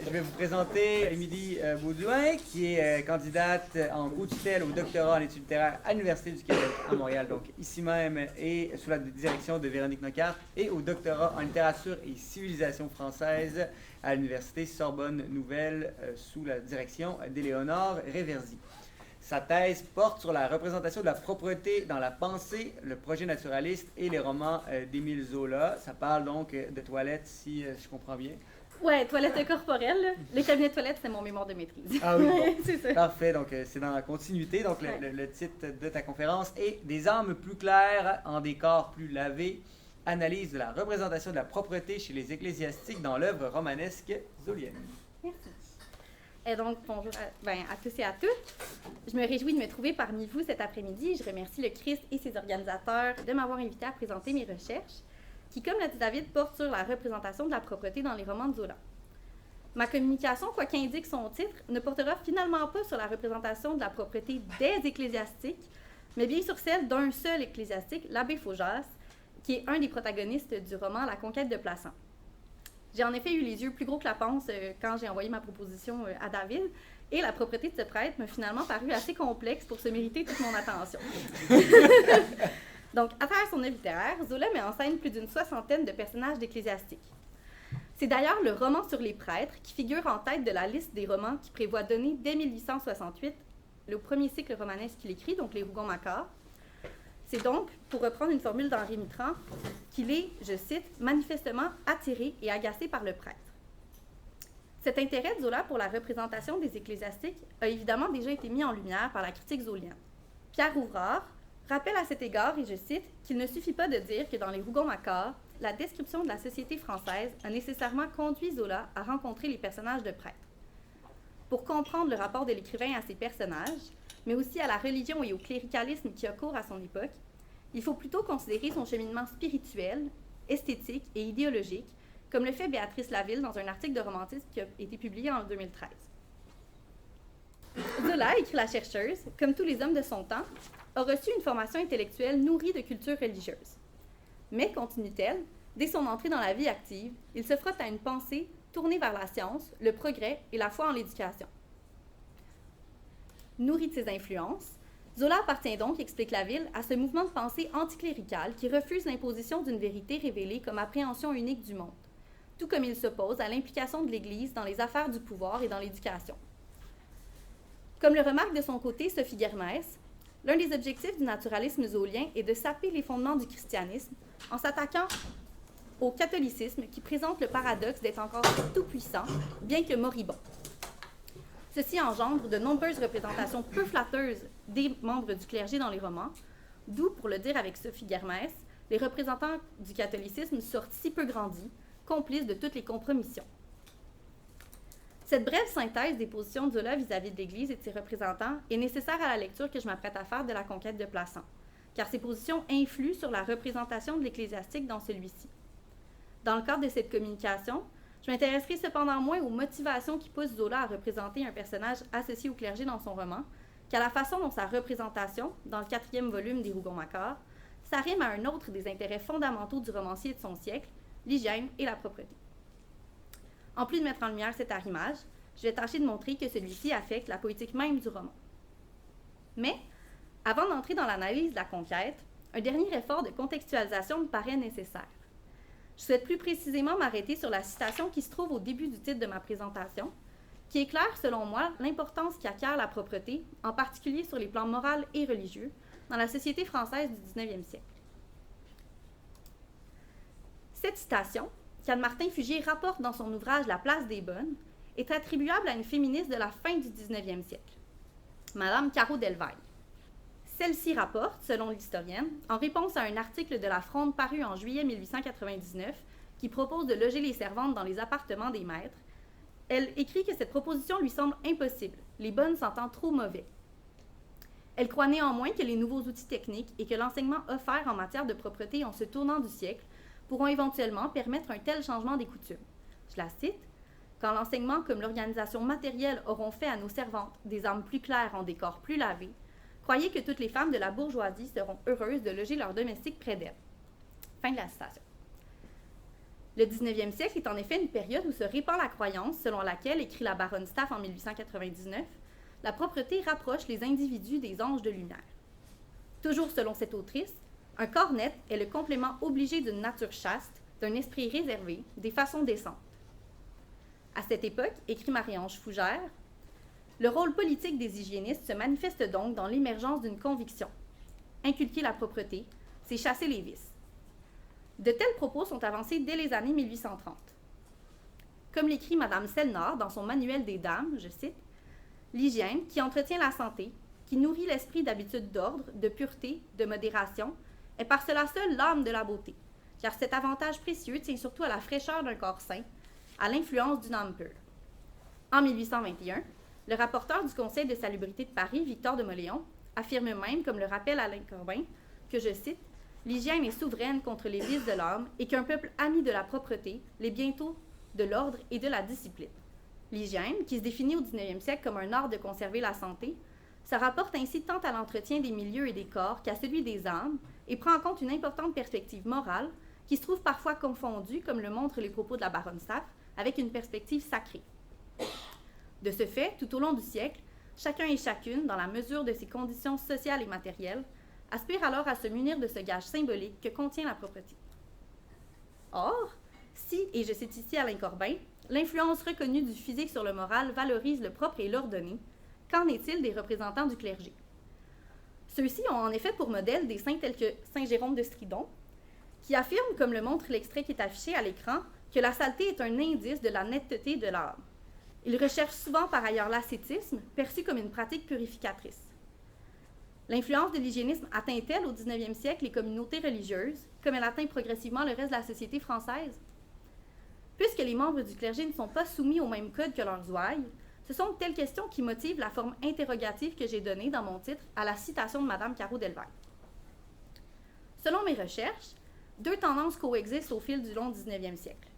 Je vais vous présenter Émilie Beaudoin, qui est candidate en co-tutelle au doctorat en études littéraires à l'Université du Québec à Montréal, donc ici même, et sous la direction de Véronique Nocard, et au doctorat en littérature et civilisation française à l'Université Sorbonne Nouvelle, sous la direction d'Éléonore Réverzy. Sa thèse porte sur la représentation de la propreté dans la pensée, le projet naturaliste et les romans d'Émile Zola. Ça parle donc de toilettes, si je comprends bien. Ouais, toilettes corporelles. Les cabinets de toilettes, c'est mon mémoire de maîtrise. Ah oui, bon. C'est ça. Parfait, donc c'est dans la continuité. Donc le titre de ta conférence est « Des âmes plus claires en des corps plus lavés, analyse de la représentation de la propreté chez les ecclésiastiques dans l'œuvre romanesque zolienne ». Merci. Et donc, bonjour à tous et à toutes. Je me réjouis de me trouver parmi vous cet après-midi. Je remercie le Christ et ses organisateurs de m'avoir invité à présenter mes recherches, qui, comme l'a dit David, portent sur la représentation de la propreté dans les romans de Zola. Ma communication, quoi qu'indique son titre, ne portera finalement pas sur la représentation de la propreté des ecclésiastiques, mais bien sur celle d'un seul ecclésiastique, l'abbé Faujas, qui est un des protagonistes du roman La conquête de Plassans. J'ai en effet eu les yeux plus gros que la panse quand j'ai envoyé ma proposition à David, et la propreté de ce prêtre m'a finalement paru assez complexe pour se mériter toute mon attention. Donc, à travers son œuvre littéraire, Zola met en scène plus d'une soixantaine de personnages d'ecclésiastiques. C'est d'ailleurs le roman sur les prêtres qui figure en tête de la liste des romans qui prévoit donner dès 1868 le premier cycle romanesque qu'il écrit, donc les Rougon-Macquart. C'est donc, pour reprendre une formule d'Henri Mitterrand, qu'il est, je cite, « manifestement attiré et agacé par le prêtre ». Cet intérêt de Zola pour la représentation des ecclésiastiques a évidemment déjà été mis en lumière par la critique zolienne. Pierre Ouvrard rappelle à cet égard, et je cite, qu'il ne suffit pas de dire que dans les Rougon-Macquart, la description de la société française a nécessairement conduit Zola à rencontrer les personnages de prêtres. Pour comprendre le rapport de l'écrivain à ces personnages, mais aussi à la religion et au cléricalisme qui a cours à son époque, il faut plutôt considérer son cheminement spirituel, esthétique et idéologique, comme le fait Béatrice Laville dans un article de romantisme qui a été publié en 2013. Zola, écrit la chercheuse, comme tous les hommes de son temps, a reçu une formation intellectuelle nourrie de culture religieuse. Mais, continue-t-elle, dès son entrée dans la vie active, il se frotte à une pensée tournée vers la science, le progrès et la foi en l'éducation. Nourri de ces influences, Zola appartient donc, explique Laville, à ce mouvement de pensée anticlérical qui refuse l'imposition d'une vérité révélée comme appréhension unique du monde, tout comme il s'oppose à l'implication de l'Église dans les affaires du pouvoir et dans l'éducation. Comme le remarque de son côté Sophie Guermès, l'un des objectifs du naturalisme zolien est de saper les fondements du christianisme en s'attaquant au catholicisme qui présente le paradoxe d'être encore tout-puissant, bien que moribond. Ceci engendre de nombreuses représentations peu flatteuses des membres du clergé dans les romans, d'où, pour le dire avec Sophie Guermès, les représentants du catholicisme sortent si peu grandis, complices de toutes les compromissions. Cette brève synthèse des positions de Zola vis-à-vis de l'Église et de ses représentants est nécessaire à la lecture que je m'apprête à faire de la conquête de Plassans, car ces positions influent sur la représentation de l'ecclésiastique dans celui-ci. Dans le cadre de cette communication, je m'intéresserai cependant moins aux motivations qui poussent Zola à représenter un personnage associé au clergé dans son roman, qu'à la façon dont sa représentation, dans le 4e volume des Rougon-Macquart, s'arrime à un autre des intérêts fondamentaux du romancier de son siècle, l'hygiène et la propreté. En plus de mettre en lumière cet arrimage, je vais tâcher de montrer que celui-ci affecte la poétique même du roman. Mais, avant d'entrer dans l'analyse de la conquête, un dernier effort de contextualisation me paraît nécessaire. Je souhaite plus précisément m'arrêter sur la citation qui se trouve au début du titre de ma présentation, qui éclaire, selon moi, l'importance qu'acquiert la propreté, en particulier sur les plans moral et religieux, dans la société française du 19e siècle. Cette citation, qu'Anne Martin-Fugier rapporte dans son ouvrage La place des bonnes, est attribuable à une féministe de la fin du 19e siècle, Madame Caro Delvaille. Celle-ci rapporte, selon l'historienne, en réponse à un article de La Fronde paru en juillet 1899, qui propose de loger les servantes dans les appartements des maîtres, elle écrit que cette proposition lui semble impossible, les bonnes sentant trop mauvais. Elle croit néanmoins que les nouveaux outils techniques et que l'enseignement offert en matière de propreté en ce tournant du siècle pourront éventuellement permettre un tel changement des coutumes. Je la cite, « Quand l'enseignement comme l'organisation matérielle auront fait à nos servantes des âmes plus claires en des corps plus lavés, croyez que toutes les femmes de la bourgeoisie seront heureuses de loger leurs domestiques près d'elles. » Fin de la citation. Le 19e siècle est en effet une période où se répand la croyance selon laquelle, écrit la baronne Staff en 1899, la propreté rapproche les individus des anges de lumière. Toujours selon cette autrice, un corps net est le complément obligé d'une nature chaste, d'un esprit réservé, des façons décentes. À cette époque, écrit Marie-Ange Fougère, le rôle politique des hygiénistes se manifeste donc dans l'émergence d'une conviction. Inculquer la propreté, c'est chasser les vices. De tels propos sont avancés dès les années 1830. Comme l'écrit Madame Selnard dans son Manuel des dames, je cite, « L'hygiène, qui entretient la santé, qui nourrit l'esprit d'habitudes d'ordre, de pureté, de modération, est par cela seule l'âme de la beauté, car cet avantage précieux tient surtout à la fraîcheur d'un corps sain, à l'influence d'une âme pure. » En 1821, le rapporteur du Conseil de salubrité de Paris, Victor de Mauléon, affirme même, comme le rappelle Alain Corbin, que, je cite, « L'hygiène est souveraine contre les vices de l'âme et qu'un peuple ami de la propreté l'est bientôt de l'ordre et de la discipline. » L'hygiène, qui se définit au 19e siècle comme un art de conserver la santé, se rapporte ainsi tant à l'entretien des milieux et des corps qu'à celui des âmes et prend en compte une importante perspective morale qui se trouve parfois confondue, comme le montrent les propos de la baronne Staff, avec une perspective sacrée. De ce fait, tout au long du siècle, chacun et chacune, dans la mesure de ses conditions sociales et matérielles, aspire alors à se munir de ce gage symbolique que contient la propreté. Or, si, et je cite ici Alain Corbin, l'influence reconnue du physique sur le moral valorise le propre et l'ordonné, qu'en est-il des représentants du clergé? Ceux-ci ont en effet pour modèle des saints tels que saint Jérôme de Stridon, qui affirme, comme le montre l'extrait qui est affiché à l'écran, que la saleté est un indice de la netteté de l'âme. Il recherche souvent par ailleurs l'ascétisme, perçu comme une pratique purificatrice. L'influence de l'hygiénisme atteint-elle au 19e siècle les communautés religieuses, comme elle atteint progressivement le reste de la société française? Puisque les membres du clergé ne sont pas soumis au même code que leurs ouailles, ce sont de telles questions qui motivent la forme interrogative que j'ai donnée dans mon titre à la citation de Mme Caro Delvaille. Selon mes recherches, deux tendances coexistent au fil du long 19e siècle.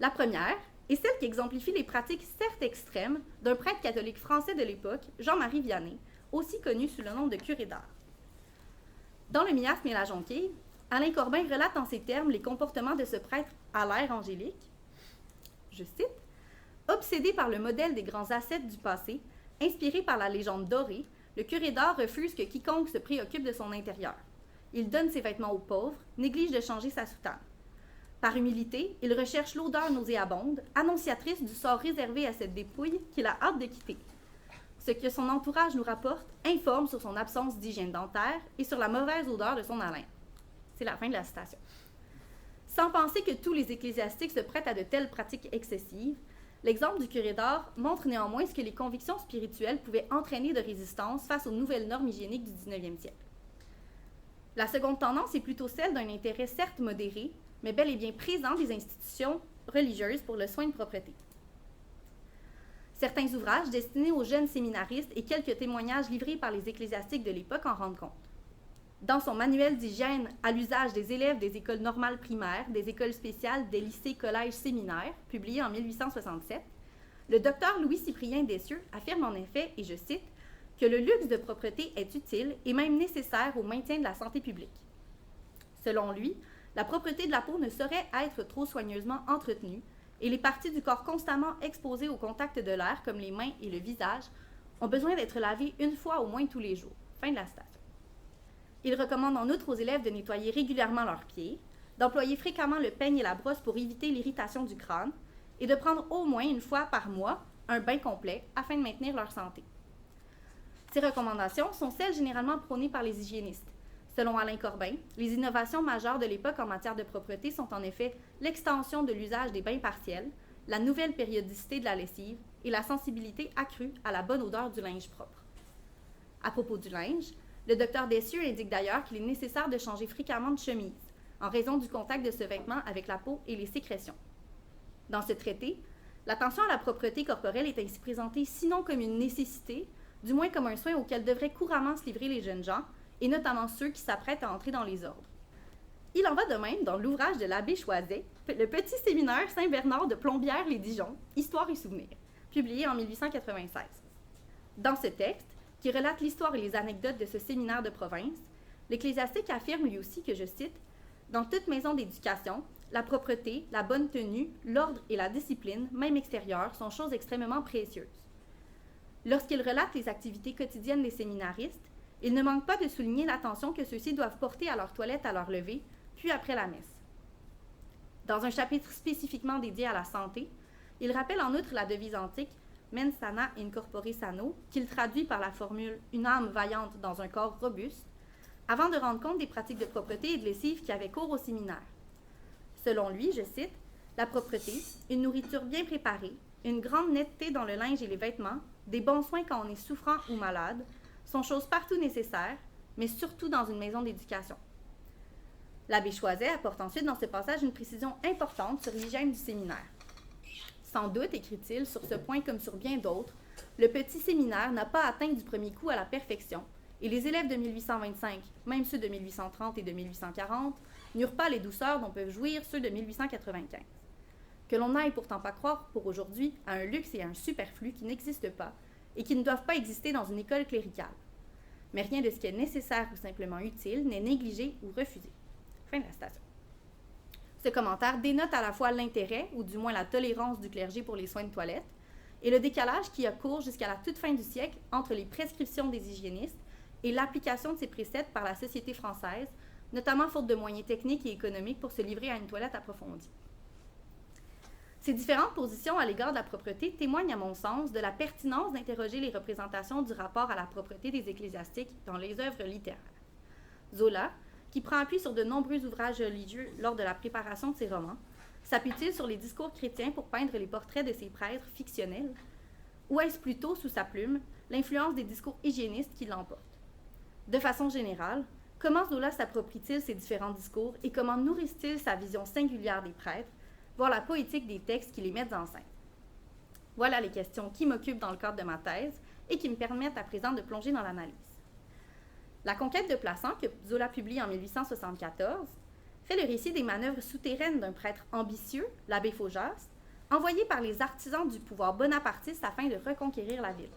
La première est celle qui exemplifie les pratiques certes extrêmes d'un prêtre catholique français de l'époque, Jean-Marie Vianney, aussi connu sous le nom de curé d'Ars. Dans le miasme et la jonquille, Alain Corbin relate en ces termes les comportements de ce prêtre à l'air angélique. Je cite, « Obsédé par le modèle des grands ascètes du passé, inspiré par la légende dorée, le curé d'Ars refuse que quiconque se préoccupe de son intérieur. Il donne ses vêtements aux pauvres, néglige de changer sa soutane. Par humilité, il recherche l'odeur nauséabonde, annonciatrice du sort réservé à cette dépouille qu'il a hâte de quitter. Ce que son entourage nous rapporte informe sur son absence d'hygiène dentaire et sur la mauvaise odeur de son haleine. » C'est la fin de la citation. Sans penser que tous les ecclésiastiques se prêtent à de telles pratiques excessives, l'exemple du curé d'Ars montre néanmoins ce que les convictions spirituelles pouvaient entraîner de résistance face aux nouvelles normes hygiéniques du 19e siècle. La seconde tendance est plutôt celle d'un intérêt certes modéré, mais bel et bien présent des institutions religieuses pour le soin de propreté. Certains ouvrages destinés aux jeunes séminaristes et quelques témoignages livrés par les ecclésiastiques de l'époque en rendent compte. Dans son manuel d'hygiène à l'usage des élèves des écoles normales primaires, des écoles spéciales, des lycées, collèges, séminaires, publié en 1867, le docteur Louis-Cyprien Dessieux affirme en effet, et je cite, que le luxe de propreté est utile et même nécessaire au maintien de la santé publique. Selon lui, la propreté de la peau ne saurait être trop soigneusement entretenue et les parties du corps constamment exposées au contact de l'air, comme les mains et le visage, ont besoin d'être lavées une fois au moins tous les jours. Fin de la citation. Il recommande en outre aux élèves de nettoyer régulièrement leurs pieds, d'employer fréquemment le peigne et la brosse pour éviter l'irritation du crâne et de prendre au moins une fois par mois un bain complet afin de maintenir leur santé. Ces recommandations sont celles généralement prônées par les hygiénistes. Selon Alain Corbin, les innovations majeures de l'époque en matière de propreté sont en effet l'extension de l'usage des bains partiels, la nouvelle périodicité de la lessive et la sensibilité accrue à la bonne odeur du linge propre. À propos du linge, le docteur Dessieux indique d'ailleurs qu'il est nécessaire de changer fréquemment de chemise, en raison du contact de ce vêtement avec la peau et les sécrétions. Dans ce traité, l'attention à la propreté corporelle est ainsi présentée sinon comme une nécessité, du moins comme un soin auquel devraient couramment se livrer les jeunes gens, et notamment ceux qui s'apprêtent à entrer dans les ordres. Il en va de même dans l'ouvrage de l'abbé Choiset, le petit séminaire Saint-Bernard de Plombières-les-Dijon, Histoire et souvenirs, publié en 1896. Dans ce texte, qui relate l'histoire et les anecdotes de ce séminaire de province, l'ecclésiastique affirme lui aussi que, je cite, « Dans toute maison d'éducation, la propreté, la bonne tenue, l'ordre et la discipline, même extérieure, sont choses extrêmement précieuses. Lorsqu'il relate les activités quotidiennes des séminaristes, il ne manque pas de souligner l'attention que ceux-ci doivent porter à leur toilette à leur lever, puis après la messe. Dans un chapitre spécifiquement dédié à la santé, il rappelle en outre la devise antique « Mens sana in corpore sano » qu'il traduit par la formule « une âme vaillante dans un corps robuste », avant de rendre compte des pratiques de propreté et de lessive qui avaient cours au séminaire. Selon lui, je cite, « La propreté, une nourriture bien préparée, une grande netteté dans le linge et les vêtements, des bons soins quand on est souffrant ou malade, sont choses partout nécessaires, mais surtout dans une maison d'éducation. » L'abbé Choiset apporte ensuite dans ce passage une précision importante sur l'hygiène du séminaire. Sans doute, écrit-il, sur ce point comme sur bien d'autres, le petit séminaire n'a pas atteint du premier coup à la perfection, et les élèves de 1825, même ceux de 1830 et de 1840, n'eurent pas les douceurs dont peuvent jouir ceux de 1895. Que l'on n'aille pourtant pas croire pour aujourd'hui à un luxe et à un superflu qui n'existent pas et qui ne doivent pas exister dans une école cléricale. Mais rien de ce qui est nécessaire ou simplement utile n'est négligé ou refusé. Fin de la citation. Ce commentaire dénote à la fois l'intérêt, ou du moins la tolérance du clergé pour les soins de toilette, et le décalage qui a cours jusqu'à la toute fin du siècle entre les prescriptions des hygiénistes et l'application de ces préceptes par la société française, notamment faute de moyens techniques et économiques pour se livrer à une toilette approfondie. Ces différentes positions à l'égard de la propreté témoignent, à mon sens, de la pertinence d'interroger les représentations du rapport à la propreté des ecclésiastiques dans les œuvres littéraires. Zola, qui prend appui sur de nombreux ouvrages religieux lors de la préparation de ses romans, s'appuie-t-il sur les discours chrétiens pour peindre les portraits de ses prêtres fictionnels? Ou est-ce plutôt, sous sa plume, l'influence des discours hygiénistes qui l'emportent? De façon générale, comment Zola s'approprie-t-il ces différents discours et comment nourrit-il sa vision singulière des prêtres, voire la poétique des textes qui les mettent en scène? Voilà les questions qui m'occupent dans le cadre de ma thèse et qui me permettent à présent de plonger dans l'analyse. La conquête de Plassans, que Zola publie en 1874, fait le récit des manœuvres souterraines d'un prêtre ambitieux, l'abbé Faujas, envoyé par les artisans du pouvoir bonapartiste afin de reconquérir la ville.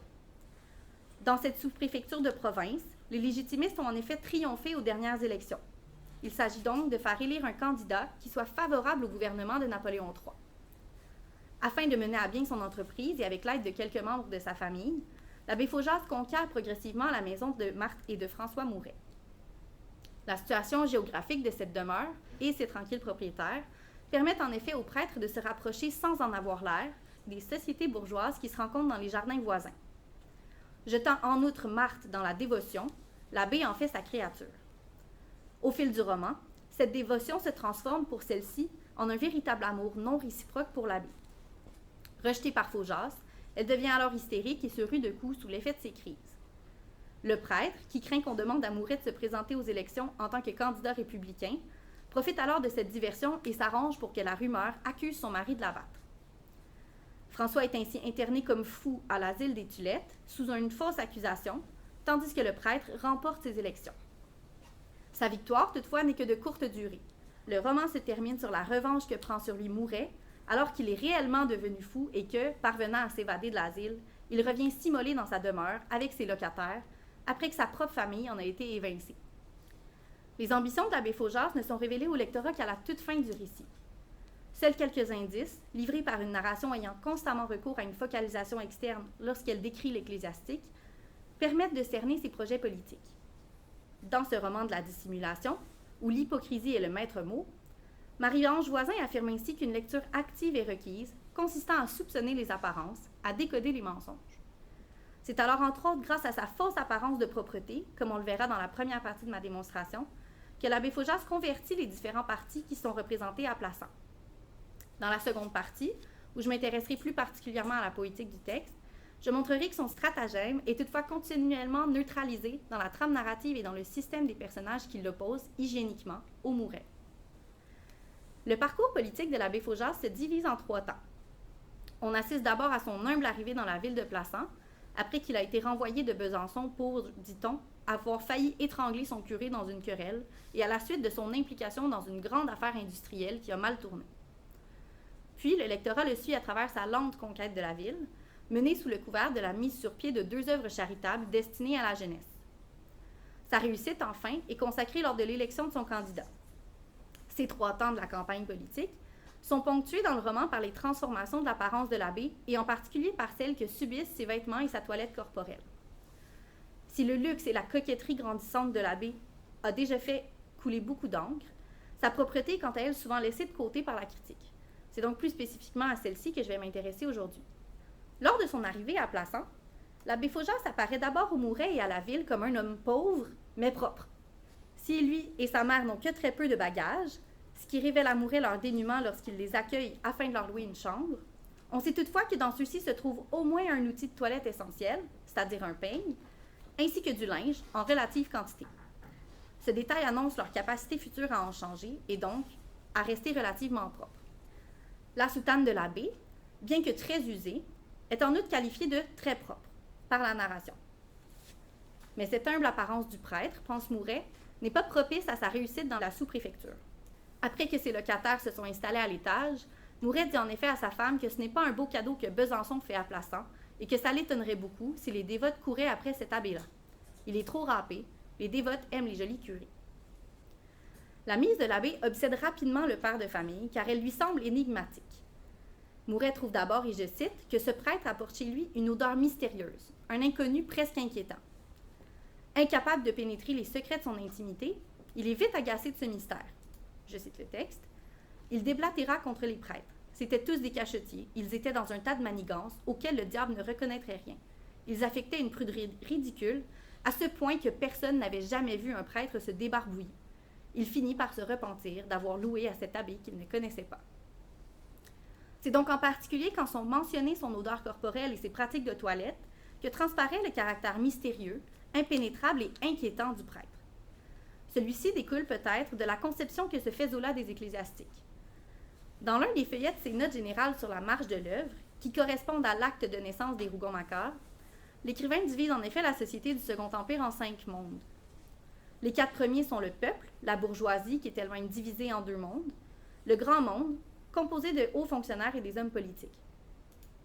Dans cette sous-préfecture de province, les légitimistes ont en effet triomphé aux dernières élections. Il s'agit donc de faire élire un candidat qui soit favorable au gouvernement de Napoléon III. Afin de mener à bien son entreprise et avec l'aide de quelques membres de sa famille, l'abbé Faujas conquiert progressivement la maison de Marthe et de François Mouret. La situation géographique de cette demeure et ses tranquilles propriétaires permettent en effet aux prêtres de se rapprocher sans en avoir l'air des sociétés bourgeoises qui se rencontrent dans les jardins voisins. Jetant en outre Marthe dans la dévotion, l'abbé en fait sa créature. Au fil du roman, cette dévotion se transforme pour celle-ci en un véritable amour non réciproque pour l'abbé. Rejetée par Faujas, elle devient alors hystérique et se rue de coups sous l'effet de ses crises. Le prêtre, qui craint qu'on demande à Mouret de se présenter aux élections en tant que candidat républicain, profite alors de cette diversion et s'arrange pour que la rumeur accuse son mari de l'abattre. François est ainsi interné comme fou à l'asile des Tulettes, sous une fausse accusation, tandis que le prêtre remporte ses élections. Sa victoire, toutefois, n'est que de courte durée. Le roman se termine sur la revanche que prend sur lui Mouret, alors qu'il est réellement devenu fou et que, parvenant à s'évader de l'asile, il revient s'immoler dans sa demeure avec ses locataires, après que sa propre famille en a été évincée. Les ambitions de l'abbé Faujas ne sont révélées au lectorat qu'à la toute fin du récit. Seuls quelques indices, livrés par une narration ayant constamment recours à une focalisation externe lorsqu'elle décrit l'ecclésiastique, permettent de cerner ses projets politiques. Dans ce roman de la dissimulation, où l'hypocrisie est le maître mot, Marie-Ange Voisin affirme ainsi qu'une lecture active est requise, consistant à soupçonner les apparences, à décoder les mensonges. C'est alors entre autres grâce à sa fausse apparence de propreté, comme on le verra dans la première partie de ma démonstration, que l'abbé Faujas convertit les différents partis qui sont représentés à Plassans. Dans la seconde partie, où je m'intéresserai plus particulièrement à la poétique du texte, je montrerai que son stratagème est toutefois continuellement neutralisé dans la trame narrative et dans le système des personnages qui l'opposent hygiéniquement au Mouret. Le parcours politique de l'abbé Faujas se divise en 3 temps. On assiste d'abord à son humble arrivée dans la ville de Plassans, après qu'il a été renvoyé de Besançon pour, dit-on, avoir failli étrangler son curé dans une querelle, et à la suite de son implication dans une grande affaire industrielle qui a mal tourné. Puis, le lectorat le suit à travers sa lente conquête de la ville, menée sous le couvert de la mise sur pied de 2 œuvres charitables destinées à la jeunesse. Sa réussite, enfin, est consacrée lors de l'élection de son candidat. Ces 3 temps de la campagne politique sont ponctués dans le roman par les transformations de l'apparence de l'abbé et en particulier par celles que subissent ses vêtements et sa toilette corporelle. Si le luxe et la coquetterie grandissante de l'abbé a déjà fait couler beaucoup d'encre, sa propreté est quant à elle souvent laissée de côté par la critique. C'est donc plus spécifiquement à celle-ci que je vais m'intéresser aujourd'hui. Lors de son arrivée à Plassans, l'abbé Faujas apparaît d'abord au Mouret et à la ville comme un homme pauvre, mais propre. Si lui et sa mère n'ont que très peu de bagages, ce qui révèle à Mouret leur dénuement lorsqu'il les accueille afin de leur louer une chambre, on sait toutefois que dans ceux-ci se trouve au moins un outil de toilette essentiel, c'est-à-dire un peigne, ainsi que du linge en relative quantité. Ce détail annonce leur capacité future à en changer et donc à rester relativement propre. La soutane de l'abbé, bien que très usée, est en outre qualifiée de très propre par la narration. Mais cette humble apparence du prêtre, pense Mouret, n'est pas propice à sa réussite dans la sous-préfecture. Après que ses locataires se sont installés à l'étage, Mouret dit en effet à sa femme que ce n'est pas un beau cadeau que Besançon fait à Plassans et que ça l'étonnerait beaucoup si les dévotes couraient après cet abbé-là. Il est trop râpé, les dévotes aiment les jolis curés. La mise de l'abbé obsède rapidement le père de famille car elle lui semble énigmatique. Mouret trouve d'abord, et je cite, que ce prêtre apporte chez lui une odeur mystérieuse, un inconnu presque inquiétant. Incapable de pénétrer les secrets de son intimité, il est vite agacé de ce mystère. Je cite le texte. Il déblatéra contre les prêtres. C'étaient tous des cachetiers. Ils étaient dans un tas de manigances auxquelles le diable ne reconnaîtrait rien. Ils affectaient une pruderie ridicule, à ce point que personne n'avait jamais vu un prêtre se débarbouiller. Il finit par se repentir d'avoir loué à cet abbé qu'il ne connaissait pas. C'est donc en particulier quand sont mentionnées son odeur corporelle et ses pratiques de toilette que transparaît le caractère mystérieux, impénétrable et inquiétant du prêtre. Celui-ci découle peut-être de la conception que se fait Zola des ecclésiastiques. Dans l'un des feuillets de ses notes générales sur la marche de l'œuvre, qui correspondent à l'acte de naissance des Rougon-Macquart, l'écrivain divise en effet la société du Second Empire en 5 mondes. Les 4 premiers sont le peuple, la bourgeoisie qui est elle-même divisée en 2 mondes, le grand monde, composé de hauts fonctionnaires et des hommes politiques.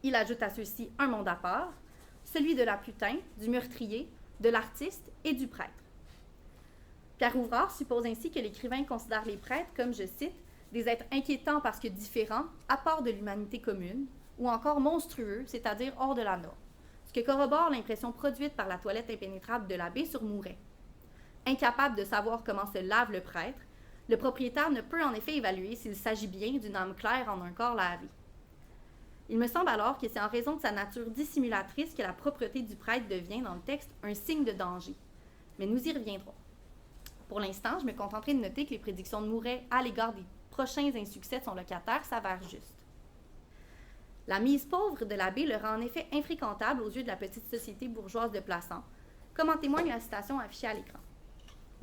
Il ajoute à ceux-ci un monde à part, celui de la putain, du meurtrier, de l'artiste et du prêtre. Pierre Ouvrard suppose ainsi que l'écrivain considère les prêtres comme, je cite, des êtres inquiétants parce que différents, à part de l'humanité commune, ou encore monstrueux, c'est-à-dire hors de la norme, ce que corrobore l'impression produite par la toilette impénétrable de l'abbé sur Mouret. Incapable de savoir comment se lave le prêtre, le propriétaire ne peut en effet évaluer s'il s'agit bien d'une âme claire en un corps lavé. Il me semble alors que c'est en raison de sa nature dissimulatrice que la propreté du prêtre devient, dans le texte, un signe de danger. Mais nous y reviendrons. Pour l'instant, je me contenterai de noter que les prédictions de Mouret à l'égard des prochains insuccès de son locataire s'avèrent justes. La mise pauvre de l'abbé le rend en effet infréquentable aux yeux de la petite société bourgeoise de Plassans, comme en témoigne la citation affichée à l'écran.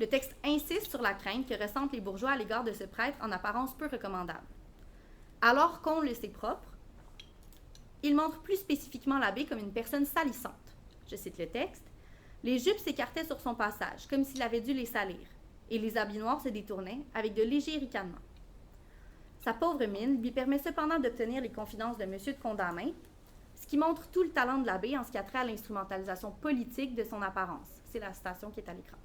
Le texte insiste sur la crainte que ressentent les bourgeois à l'égard de ce prêtre en apparence peu recommandable. Alors qu'on le sait propre, il montre plus spécifiquement l'abbé comme une personne salissante. Je cite le texte. Les jupes s'écartaient sur son passage, comme s'il avait dû les salir, et les habits noirs se détournaient avec de légers ricanements. Sa pauvre mine lui permet cependant d'obtenir les confidences de M. de Condamine, ce qui montre tout le talent de l'abbé en ce qui a trait à l'instrumentalisation politique de son apparence. C'est la citation qui est à l'écran.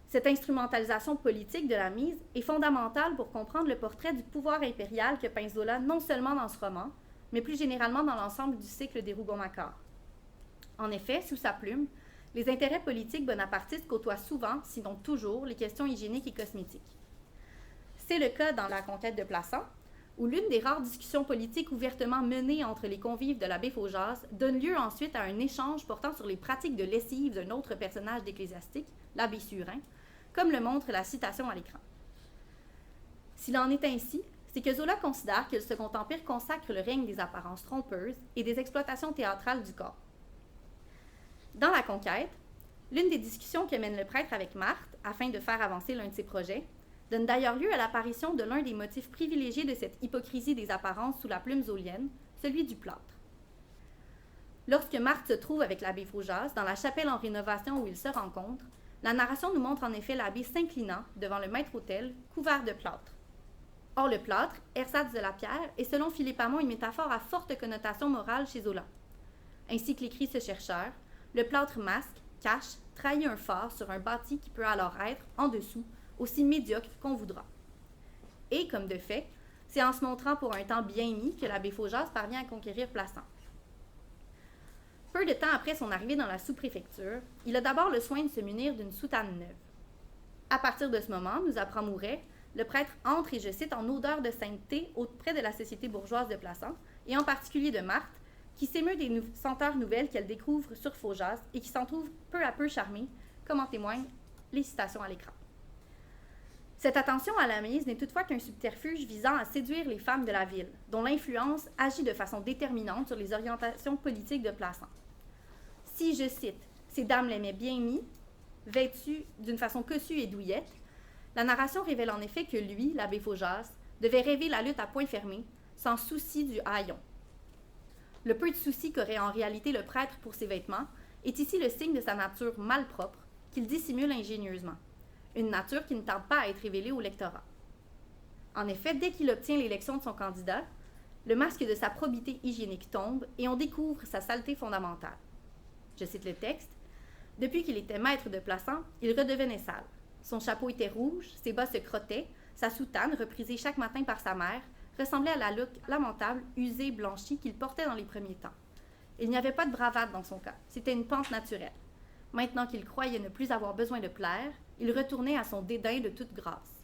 Cette instrumentalisation politique de la mise est fondamentale pour comprendre le portrait du pouvoir impérial que peint Zola non seulement dans ce roman, mais plus généralement dans l'ensemble du cycle des Rougon-Macquart. En effet, sous sa plume, les intérêts politiques bonapartistes côtoient souvent, sinon toujours, les questions hygiéniques et cosmétiques. C'est le cas dans la conquête de Plassans, où l'une des rares discussions politiques ouvertement menées entre les convives de l'abbé Faujas donne lieu ensuite à un échange portant sur les pratiques de lessive d'un autre personnage d'ecclésiastique, l'abbé Surin, comme le montre la citation à l'écran. S'il en est ainsi, c'est que Zola considère que le Second Empire consacre le règne des apparences trompeuses et des exploitations théâtrales du corps. Dans la conquête, l'une des discussions que mène le prêtre avec Marthe, afin de faire avancer l'un de ses projets, donne d'ailleurs lieu à l'apparition de l'un des motifs privilégiés de cette hypocrisie des apparences sous la plume zolienne, celui du plâtre. Lorsque Marthe se trouve avec l'abbé Faujas dans la chapelle en rénovation où ils se rencontrent, la narration nous montre en effet l'abbé s'inclinant devant le maître-autel, couvert de plâtre. Or, le plâtre, ersatz de la pierre, est selon Philippe Hamon une métaphore à forte connotation morale chez Zola. Ainsi que l'écrit ce chercheur, le plâtre masque, cache, trahit un phare sur un bâti qui peut alors être, en dessous, aussi médiocre qu'on voudra. Et, comme de fait, c'est en se montrant pour un temps bien mis que l'abbé Faujas parvient à conquérir Plassans. Peu de temps après son arrivée dans la sous-préfecture, il a d'abord le soin de se munir d'une soutane neuve. À partir de ce moment, nous apprend Mouret, le prêtre entre, et je cite, en odeur de sainteté auprès de la société bourgeoise de Plassans, et en particulier de Marthe, qui s'émeut des senteurs nouvelles qu'elle découvre sur Faujas et qui s'en trouve peu à peu charmée, comme en témoignent les citations à l'écran. Cette attention à la mise n'est toutefois qu'un subterfuge visant à séduire les femmes de la ville, dont l'influence agit de façon déterminante sur les orientations politiques de Plassans. Si, je cite, « ces dames l'aimaient bien mis, vêtues d'une façon cossue et douillette », la narration révèle en effet que lui, l'abbé Faujas, devait rêver la lutte à point fermé, sans souci du haillon. Le peu de souci qu'aurait en réalité le prêtre pour ses vêtements est ici le signe de sa nature malpropre, qu'il dissimule ingénieusement. Une nature qui ne tarde pas à être révélée au lectorat. En effet, dès qu'il obtient l'élection de son candidat, le masque de sa probité hygiénique tombe et on découvre sa saleté fondamentale. Je cite le texte. « Depuis qu'il était maître de Plassans, il redevenait sale. Son chapeau était rouge, ses bas se crottaient, sa soutane, reprisée chaque matin par sa mère, ressemblait à la look lamentable, usée, blanchie qu'il portait dans les premiers temps. Il n'y avait pas de bravade dans son cas, c'était une pente naturelle. Maintenant qu'il croyait ne plus avoir besoin de plaire, il retournait à son dédain de toute grâce.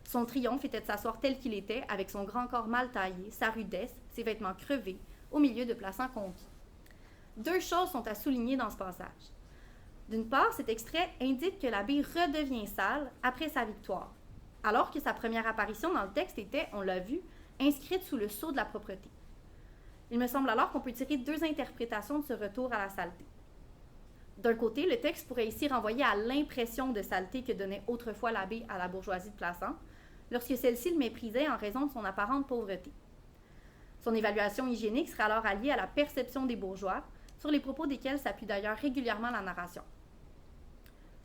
Son triomphe était de s'asseoir tel qu'il était, avec son grand corps mal taillé, sa rudesse, ses vêtements crevés, au milieu de Plassans conquis. Deux choses sont à souligner dans ce passage. D'une part, cet extrait indique que l'abbé redevient sale après sa victoire, alors que sa première apparition dans le texte était, on l'a vu, inscrite sous le sceau de la propreté. Il me semble alors qu'on peut tirer deux interprétations de ce retour à la saleté. D'un côté, le texte pourrait ici renvoyer à l'impression de saleté que donnait autrefois l'abbé à la bourgeoisie de Plassans, lorsque celle-ci le méprisait en raison de son apparente pauvreté. Son évaluation hygiénique serait alors alliée à la perception des bourgeois, sur les propos desquels s'appuie d'ailleurs régulièrement la narration.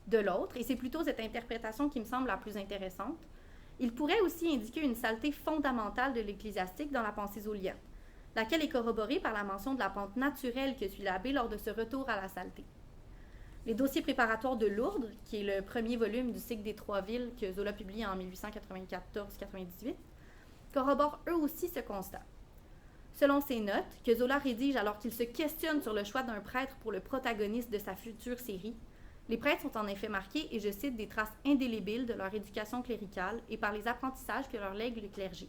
De l'autre, et c'est plutôt cette interprétation qui me semble la plus intéressante, il pourrait aussi indiquer une saleté fondamentale de l'ecclésiastique dans la pensée zolienne, laquelle est corroborée par la mention de la pente naturelle que suit l'abbé lors de ce retour à la saleté. Les dossiers préparatoires de Lourdes, qui est le premier volume du cycle des Trois Villes que Zola publie en 1894-98, corroborent eux aussi ce constat. Selon ces notes, que Zola rédige alors qu'il se questionne sur le choix d'un prêtre pour le protagoniste de sa future série, les prêtres sont en effet marqués, et je cite, des traces indélébiles de leur éducation cléricale et par les apprentissages que leur lègue le clergé.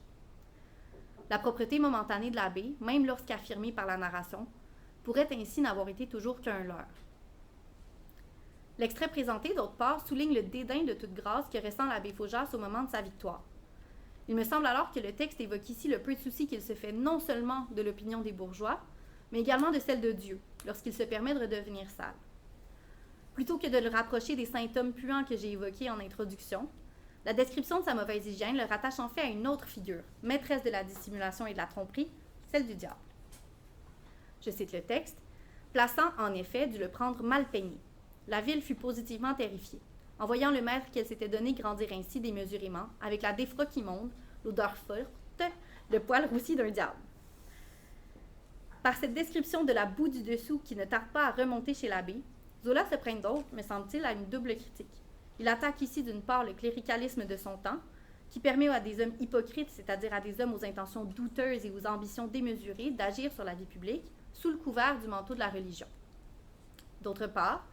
La propreté momentanée de l'abbé, même lorsqu'affirmée par la narration, pourrait ainsi n'avoir été toujours qu'un leurre. L'extrait présenté, d'autre part, souligne le dédain de toute grâce que ressent l'abbé Faujas au moment de sa victoire. Il me semble alors que le texte évoque ici le peu de souci qu'il se fait non seulement de l'opinion des bourgeois, mais également de celle de Dieu, lorsqu'il se permet de redevenir sale. Plutôt que de le rapprocher des symptômes puants que j'ai évoqués en introduction, la description de sa mauvaise hygiène le rattache en fait à une autre figure, maîtresse de la dissimulation et de la tromperie, celle du diable. Je cite le texte. « Plassans, en effet, dut le prendre mal peigné. La ville fut positivement terrifiée, en voyant le maître qu'elle s'était donné grandir ainsi démesurément, avec la défroque immonde, l'odeur forte, le poil roussi d'un diable. » Par cette description de la boue du dessous qui ne tarde pas à remonter chez l'abbé, Zola se prête donc, me semble-t-il, à une double critique. Il attaque ici d'une part le cléricalisme de son temps, qui permet à des hommes hypocrites, c'est-à-dire à des hommes aux intentions douteuses et aux ambitions démesurées, d'agir sur la vie publique sous le couvert du manteau de la religion. D'autre part,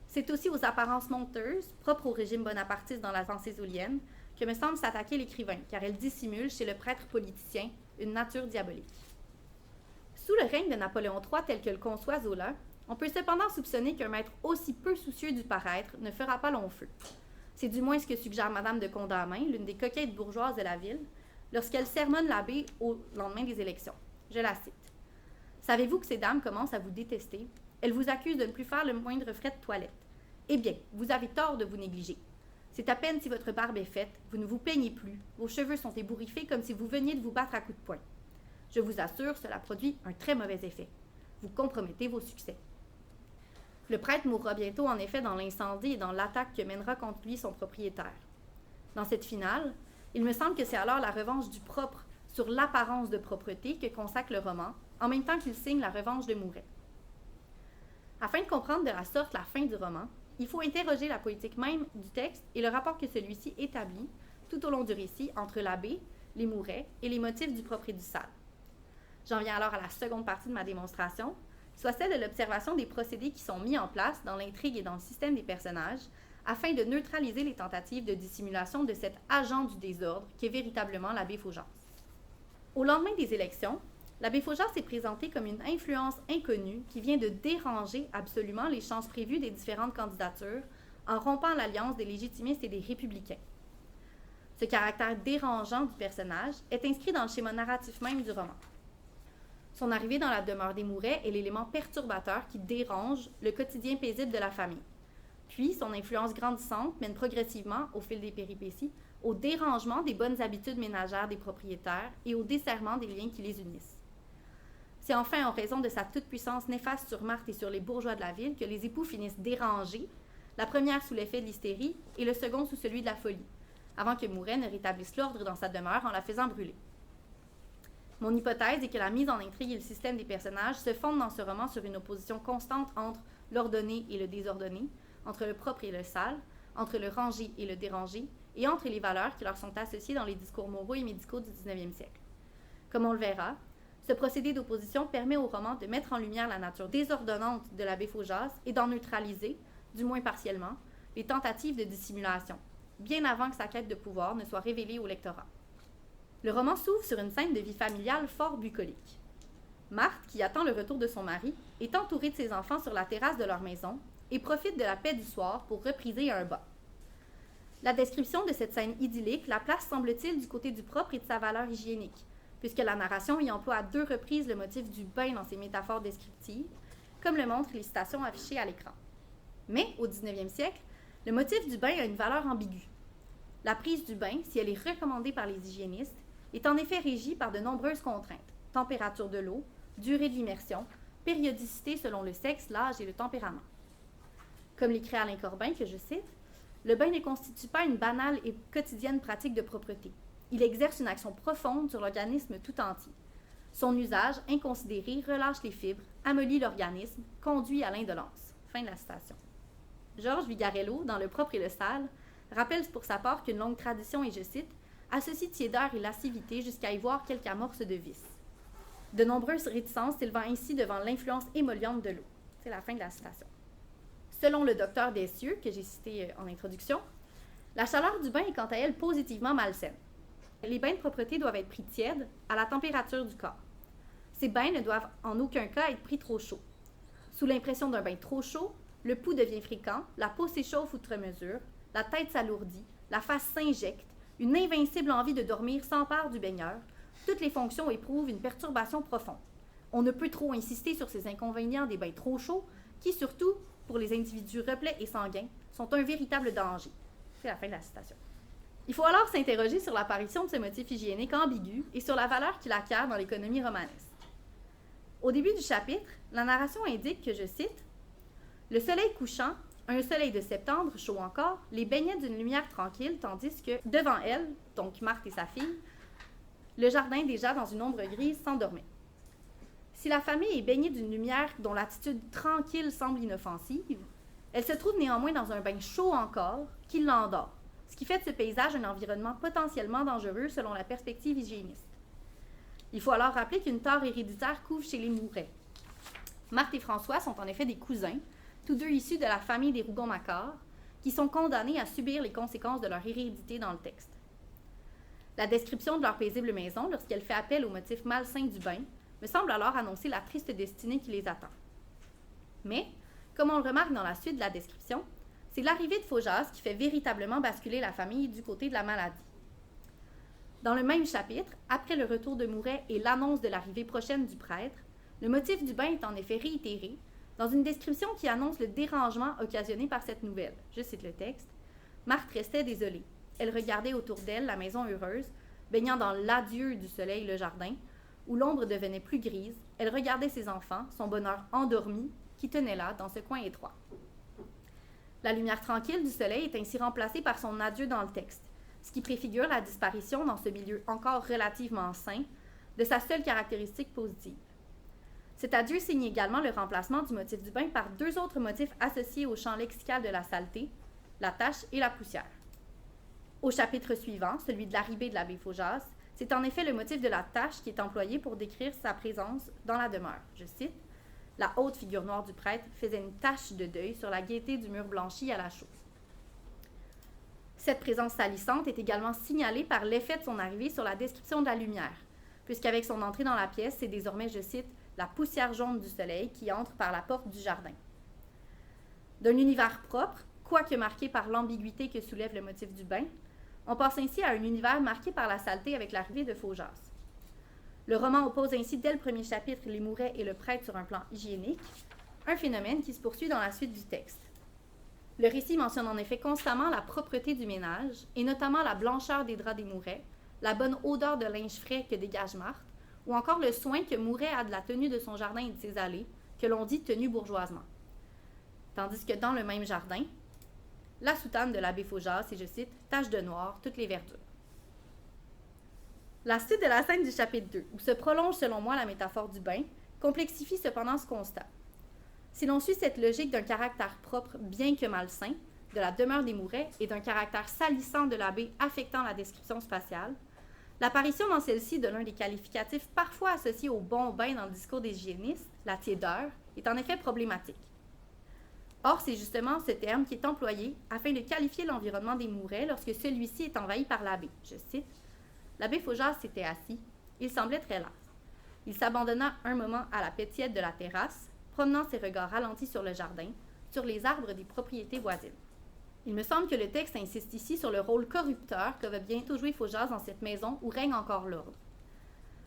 c'est aussi aux apparences menteuses, propres au régime bonapartiste dans la pensée zolienne, que me semble s'attaquer l'écrivain, car elle dissimule chez le prêtre politicien une nature diabolique. Sous le règne de Napoléon III tel que le conçoit Zola, on peut cependant soupçonner qu'un maître aussi peu soucieux du paraître ne fera pas long feu. C'est du moins ce que suggère Madame de Condamine, l'une des coquettes bourgeoises de la ville, lorsqu'elle sermonne l'abbé au lendemain des élections. Je la cite. « Savez-vous que ces dames commencent à vous détester? Elles vous accusent de ne plus faire le moindre frais de toilette. Eh bien, vous avez tort de vous négliger. C'est à peine si votre barbe est faite, vous ne vous peignez plus, vos cheveux sont ébouriffés comme si vous veniez de vous battre à coups de poing. Je vous assure, cela produit un très mauvais effet. Vous compromettez vos succès. » Le prêtre mourra bientôt en effet dans l'incendie et dans l'attaque que mènera contre lui son propriétaire. Dans cette finale, il me semble que c'est alors la revanche du propre sur l'apparence de propreté que consacre le roman, en même temps qu'il signe la revanche de Mouret. Afin de comprendre de la sorte la fin du roman, il faut interroger la poétique même du texte et le rapport que celui-ci établit, tout au long du récit entre l'abbé, les mourets et les motifs du propre et du sale. J'en viens alors à la seconde partie de ma démonstration, soit celle de l'observation des procédés qui sont mis en place dans l'intrigue et dans le système des personnages, afin de neutraliser les tentatives de dissimulation de cet agent du désordre qu'est véritablement l'abbé Faujas. Au lendemain des élections, l'abbé Faujas est présenté comme une influence inconnue qui vient de déranger absolument les chances prévues des différentes candidatures en rompant l'alliance des légitimistes et des républicains. Ce caractère dérangeant du personnage est inscrit dans le schéma narratif même du roman. Son arrivée dans la demeure des Mourets est l'élément perturbateur qui dérange le quotidien paisible de la famille. Puis, son influence grandissante mène progressivement, au fil des péripéties, au dérangement des bonnes habitudes ménagères des propriétaires et au desserrement des liens qui les unissent. C'est enfin en raison de sa toute-puissance néfaste sur Marthe et sur les bourgeois de la ville que les époux finissent dérangés, la première sous l'effet de l'hystérie et le second sous celui de la folie, avant que Mouret ne rétablisse l'ordre dans sa demeure en la faisant brûler. Mon hypothèse est que la mise en intrigue et le système des personnages se fondent dans ce roman sur une opposition constante entre l'ordonné et le désordonné, entre le propre et le sale, entre le rangé et le dérangé, et entre les valeurs qui leur sont associées dans les discours moraux et médicaux du 19e siècle. Comme on le verra, ce procédé d'opposition permet au roman de mettre en lumière la nature désordonnante de l'abbé Faujas et d'en neutraliser, du moins partiellement, les tentatives de dissimulation, bien avant que sa quête de pouvoir ne soit révélée au lectorat. Le roman s'ouvre sur une scène de vie familiale fort bucolique. Marthe, qui attend le retour de son mari, est entourée de ses enfants sur la terrasse de leur maison et profite de la paix du soir pour repriser un bas. La description de cette scène idyllique la place, semble-t-il, du côté du propre et de sa valeur hygiénique, puisque la narration y emploie à 2 reprises le motif du bain dans ses métaphores descriptives, comme le montrent les citations affichées à l'écran. Mais, au 19e siècle, le motif du bain a une valeur ambiguë. La prise du bain, si elle est recommandée par les hygiénistes, est en effet régie par de nombreuses contraintes: température de l'eau, durée de l'immersion, périodicité selon le sexe, l'âge et le tempérament. Comme l'écrit Alain Corbin, que je cite, « Le bain ne constitue pas une banale et quotidienne pratique de propreté. Il exerce une action profonde sur l'organisme tout entier. Son usage, inconsidéré, relâche les fibres, amollit l'organisme, conduit à l'indolence. » Fin de la citation. Georges Vigarello, dans Le propre et le sale, rappelle pour sa part qu'une longue tradition, et je cite, associe tiédeur et lascivité jusqu'à y voir quelque amorce de vice. De nombreuses réticences s'élevant ainsi devant l'influence émolliente de l'eau. C'est la fin de la citation. Selon le docteur Dessieux, que j'ai cité en introduction, la chaleur du bain est quant à elle positivement malsaine. Les bains de propreté doivent être pris tièdes, à la température du corps. Ces bains ne doivent en aucun cas être pris trop chauds. Sous l'impression d'un bain trop chaud, le pouls devient fréquent, la peau s'échauffe outre mesure, la tête s'alourdit, la face s'injecte, une invincible envie de dormir s'empare du baigneur, toutes les fonctions éprouvent une perturbation profonde. On ne peut trop insister sur ces inconvénients des bains trop chauds, qui surtout, pour les individus replets et sanguins, sont un véritable danger. C'est la fin de la citation. Il faut alors s'interroger sur l'apparition de ce motif hygiénique ambigu et sur la valeur qu'il acquiert dans l'économie romanesque. Au début du chapitre, la narration indique que, je cite, « Le soleil couchant, un soleil de septembre, chaud encore, les baignait d'une lumière tranquille, tandis que, devant elle, donc Marthe et sa fille, le jardin déjà dans une ombre grise s'endormait. Si la famille est baignée d'une lumière dont l'attitude tranquille semble inoffensive, elle se trouve néanmoins dans un bain chaud encore qui l'endort, ce qui fait de ce paysage un environnement potentiellement dangereux selon la perspective hygiéniste. Il faut alors rappeler qu'une tare héréditaire couvre chez les Mouret. Marthe et François sont en effet des cousins, tous deux issus de la famille des Rougon-Macquart, qui sont condamnés à subir les conséquences de leur hérédité dans le texte. La description de leur paisible maison, lorsqu'elle fait appel au motif malsain du bain, me semble alors annoncer la triste destinée qui les attend. Mais, comme on le remarque dans la suite de la description, c'est l'arrivée de Faujas qui fait véritablement basculer la famille du côté de la maladie. Dans le même chapitre, après le retour de Mouret et l'annonce de l'arrivée prochaine du prêtre, le motif du bain est en effet réitéré dans une description qui annonce le dérangement occasionné par cette nouvelle. Je cite le texte. « Marthe restait désolée. Elle regardait autour d'elle la maison heureuse, baignant dans l'adieu du soleil le jardin, où l'ombre devenait plus grise. Elle regardait ses enfants, son bonheur endormi, qui tenait là, dans ce coin étroit. » La lumière tranquille du soleil est ainsi remplacée par son adieu dans le texte, ce qui préfigure la disparition, dans ce milieu encore relativement sain, de sa seule caractéristique positive. Cet adieu signe également le remplacement du motif du bain par 2 autres motifs associés au champ lexical de la saleté, la tache et la poussière. Au chapitre suivant, celui de l'arrivée de l'abbé Faujas, c'est en effet le motif de la tache qui est employé pour décrire sa présence dans la demeure. Je cite, « La haute figure noire du prêtre faisait une tache de deuil sur la gaieté du mur blanchi à la chaux. » Cette présence salissante est également signalée par l'effet de son arrivée sur la description de la lumière, puisqu'avec son entrée dans la pièce, c'est désormais, je cite, « la poussière jaune du soleil qui entre par la porte du jardin ». D'un univers propre, quoique marqué par l'ambiguïté que soulève le motif du bain, on passe ainsi à un univers marqué par la saleté avec l'arrivée de Faujas. Le roman oppose ainsi dès le premier chapitre les Mouret et le prêtre sur un plan hygiénique, un phénomène qui se poursuit dans la suite du texte. Le récit mentionne en effet constamment la propreté du ménage, et notamment la blancheur des draps des Mouret, la bonne odeur de linge frais que dégage Marthe, ou encore le soin que Mouret a de la tenue de son jardin et de ses allées, que l'on dit tenue bourgeoisement. Tandis que dans le même jardin, la soutane de l'abbé Faujas, et je cite, « tache de noir, toutes les verdures ». La suite de la scène du chapitre 2, où se prolonge selon moi la métaphore du bain, complexifie cependant ce constat. Si l'on suit cette logique d'un caractère propre bien que malsain, de la demeure des Mouret, et d'un caractère salissant de l'abbé affectant la description spatiale, l'apparition dans celle-ci de l'un des qualificatifs parfois associés au bon bain dans le discours des hygiénistes, la tiédeur, est en effet problématique. Or, c'est justement ce terme qui est employé afin de qualifier l'environnement des Mouret lorsque celui-ci est envahi par l'abbé. Je cite, « L'abbé Faujas s'était assis. Il semblait très las. Il s'abandonna un moment à la paix tiède de la terrasse, promenant ses regards ralentis sur le jardin, sur les arbres des propriétés voisines. » Il me semble que le texte insiste ici sur le rôle corrupteur que va bientôt jouer Faujas dans cette maison où règne encore l'ordre.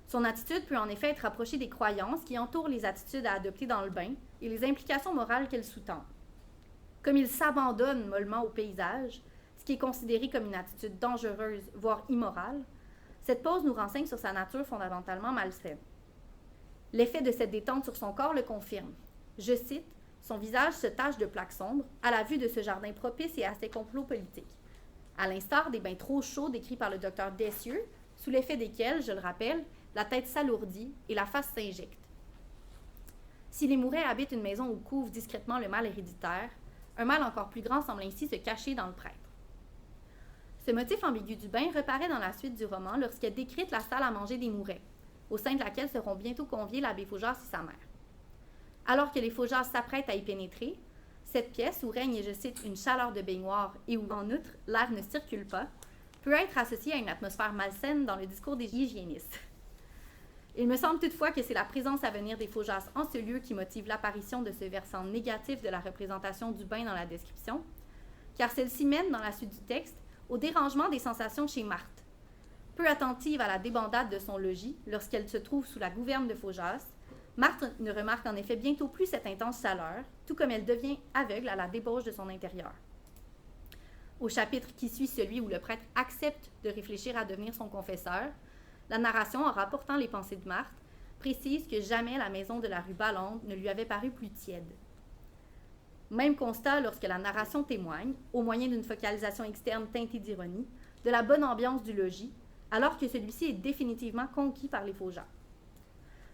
Son attitude peut en effet être rapprochée des croyances qui entourent les attitudes à adopter dans le bain et les implications morales qu'elles sous-tendent. Comme il s'abandonne mollement au paysage, ce qui est considéré comme une attitude dangereuse, voire immorale, cette pose nous renseigne sur sa nature fondamentalement malsaine. L'effet de cette détente sur son corps le confirme. Je cite, « Son visage se tache de plaques sombres à la vue de ce jardin propice et à ses complots politiques, à l'instar des bains trop chauds décrits par le docteur Dessieux, sous l'effet desquels, je le rappelle, la tête s'alourdit et la face s'injecte. Si les Mouret habitent une maison où couvre discrètement le mal héréditaire, un mal encore plus grand semble ainsi se cacher dans le prêtre. » Ce motif ambigu du bain reparaît dans la suite du roman lorsqu'est décrite la salle à manger des Mouret, au sein de laquelle seront bientôt conviés l'abbé Faujas et sa mère. Alors que les Faujas s'apprêtent à y pénétrer, cette pièce où règne, je cite, une chaleur de baignoire et où, en outre, l'air ne circule pas, peut être associée à une atmosphère malsaine dans le discours des hygiénistes. Il me semble toutefois que c'est la présence à venir des Faujas en ce lieu qui motive l'apparition de ce versant négatif de la représentation du bain dans la description, car celle-ci mène, dans la suite du texte, au dérangement des sensations chez Marthe. Peu attentive à la débandade de son logis, lorsqu'elle se trouve sous la gouverne de Faujas, Marthe ne remarque en effet bientôt plus cette intense chaleur, tout comme elle devient aveugle à la débauche de son intérieur. Au chapitre qui suit celui où le prêtre accepte de réfléchir à devenir son confesseur, la narration, en rapportant les pensées de Marthe, précise que jamais la maison de la rue Balande ne lui avait paru plus tiède. Même constat lorsque la narration témoigne, au moyen d'une focalisation externe teintée d'ironie, de la bonne ambiance du logis, alors que celui-ci est définitivement conquis par les Faujas.